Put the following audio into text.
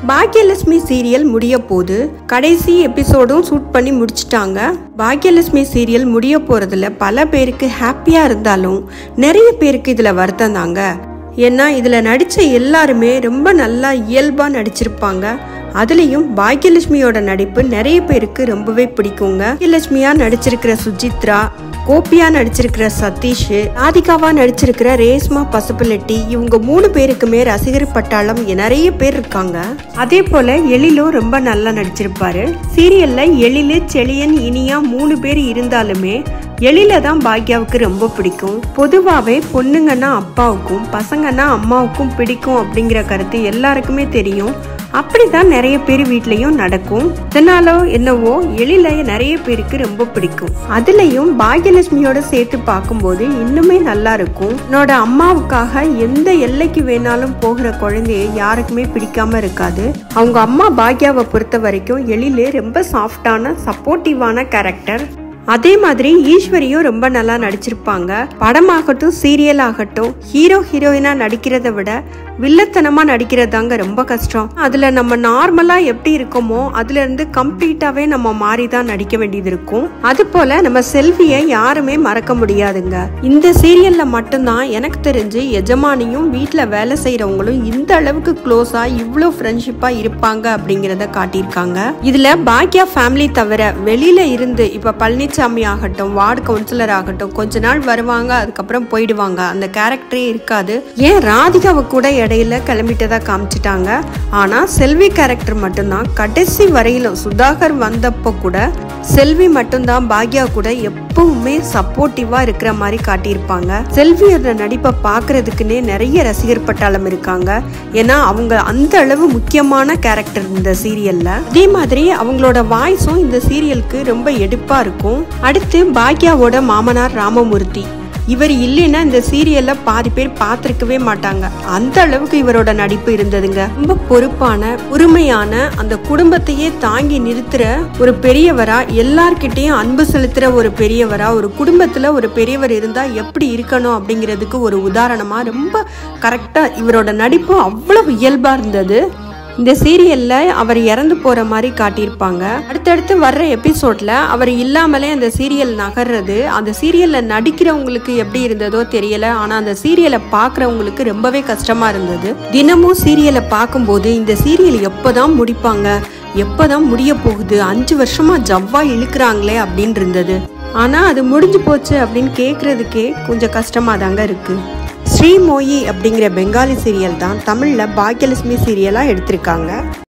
Bhagyalakshmi serial முடிய போது கடைசி எபிசோடும் ஷூட் பண்ணி முடிச்சிட்டாங்க. பாக்யலட்சுமி சீரியல் முடிய போறதுல பல பேருக்கு ஹாப்பியா இருந்தாலும் நிறைய பேருக்கு இதுல வருத்தம் தாங்க. ஏன்னா இதுல நடிச்ச எல்லாருமே ரொம்ப நல்லா இயல்பா நடிச்சிருப்பாங்க. அதுலயும் பாக்யலட்சுமியோட நடிப்பு நிறைய பேருக்கு ரொம்பவே பிடிக்குங்க. பாக்யலட்சுமியா நடிச்சிருக்கிற சுஜித்ரா, கோபியா நடிச்சிருக்கிற சதீஷ், ராதிகாவா நடிச்சிருக்கிற ரேஷ்மா பசுபிலிட்டி, இவங்க 3 பேருக்குமே ரசிகர் பட்டாளம் நிறைய பேர் இருக்காங்க. அதே போல எழிலும் ரொம்ப நல்லா நடிச்சிருப்பாரு. சீரியல்ல எழிலு, செழியன், இனியா 3 பேர் இருந்தாலுமே எழில தான் பாக்யாவுக்கு ரொம்ப பிடிக்கும். பொதுவாகவே பொண்ணுங்கன்னா அப்பாவுக்கும் பசங்கன்னா அம்மாவுக்கும் பிடிக்கும் அப்படிங்கிற கருத்து எல்லாருக்குமே தெரியும். அப்படிதான் நிறைய பேர் வீட்லயும் நடக்கும். இதனால என்னவோ எழில நிறைய பேருக்கு ரொம்ப பிடிக்கும். அதுலயும் பாக்யலட்சுமியோட சேர்த்து பார்க்கும்போது இன்னுமே நல்லா இருக்கும். என்னோட அம்மாவுக்காக எந்த எல்லைக்கு வேணாலும் போகிற குழந்தைய யாருக்குமே பிடிக்காம இருக்காது. அவங்க அம்மா பாக்யாவை பொறுத்த வரைக்கும் எழில ரொம்ப சாஃப்டான சப்போர்ட்டிவான கேரக்டர். அதே மாதிரி ஈஸ்வரியும் ரொம்ப நல்லா நடிச்சிருப்பாங்க. படமாகட்டும் சீரியல் ஆகட்டும் ஹீரோ ஹீரோயினா நடிக்கிறத விட வில்லத்தனமா நடிக்கிறதாங்க ரொம்ப கஷ்டம். அதுல நம்ம நார்மலா எப்படி இருக்கோமோ அதுல இருந்து கம்ப்ளீட்டாவே நம்ம மாறிதான் நடிக்க வேண்டியது இருக்கும். அது போல நம்ம செல்வியை யாருமே மறக்க முடியாதுங்க. இந்த சீரியல்ல மட்டும்தான் எனக்கு தெரிஞ்சு எஜமானியும் வீட்டுல வேலை செய்யறவங்களும் இந்த அளவுக்கு க்ளோஸா இவ்வளவு ஃப்ரெண்ட்ஷிப்பா இருப்பாங்க அப்படிங்கறத காட்டியிருக்காங்க. இதுல பாக்யா ஃபேமிலி தவிர வெளியில இருந்து இப்ப பழனிசாமி ஆகட்டும், வார்டு கவுன்சிலர் ஆகட்டும் கொஞ்ச நாள் வருவாங்க, அதுக்கப்புறம் போயிடுவாங்க. அந்த கேரக்டரே இருக்காது. ஏன் ராதிகாவை கூட இடையில கிளம்பிட்டதா காமிச்சிட்டாங்க. ஆனா செல்வி கேரக்டர் மட்டும்தான் கடைசி வரையிலும். சுதாகர் வந்தப்போ கூட செல்வி மட்டும்தான் பாக்யா கூட எப்பவுமே சப்போர்ட்டிவா இருக்கிற மாதிரி காட்டியிருப்பாங்க. செல்வியோட நடிப்பை பாக்குறதுக்குன்னே நிறைய ரசிகர் பட்டாளம் இருக்காங்க. ஏன்னா அவங்க அந்த அளவு முக்கியமான கேரக்டர் இந்த சீரியல்ல. அதே மாதிரி அவங்களோட வாய்ஸும் இந்த சீரியலுக்கு ரொம்ப எடுப்பா இருக்கும். அடுத்து பாக்யாவோட மாமனார் ராமமூர்த்தி, இவர் இல்லைன்னா இந்த சீரியல்ல பாதி பேர் பார்த்திருக்கவே மாட்டாங்க. அந்த அளவுக்கு இவரோட நடிப்பு இருந்ததுங்க. ரொம்ப பொறுப்பான, உரிமையான, அந்த குடும்பத்தையே தாங்கி நிறுத்துற ஒரு பெரியவரா, எல்லார்கிட்டையும் அன்பு செலுத்துற ஒரு பெரியவரா, ஒரு குடும்பத்துல ஒரு பெரியவர் இருந்தா எப்படி இருக்கணும் அப்படிங்கிறதுக்கு ஒரு உதாரணமா ரொம்ப கரெக்டா இவரோட நடிப்பு அவ்வளவு இயல்பா இருந்தது. இந்த சீரியல்ல அவர் இறந்து போற மாதிரி காட்டியிருப்பாங்க. அடுத்தடுத்து வர்ற எபிசோட்ல அவர் இல்லாமலே அந்த சீரியல் நகர்றது, அந்த சீரியல்ல நடிக்கிறவங்களுக்கு எப்படி இருந்ததோ தெரியல. ஆனா அந்த சீரியலை பாக்குறவங்களுக்கு ரொம்பவே கஷ்டமா இருந்தது. தினமும் சீரியலை பார்க்கும்போது இந்த சீரியல் எப்பதான் முடிப்பாங்க, எப்பதான் முடிய போகுது, 5 வருஷமா ஜவ்வா இழுக்கிறாங்களே அப்படின்னு இருந்தது. ஆனா அது முடிஞ்சு போச்சு அப்படின்னு கேக்குறதுக்கே கொஞ்சம் கஷ்டமா தாங்க இருக்கு. ஸ்ரீமோயி அப்படிங்கிற பெங்காலி சீரியல் தான் தமிழ்ல பாக்யலட்சுமி சீரியலா எடுத்திருக்காங்க.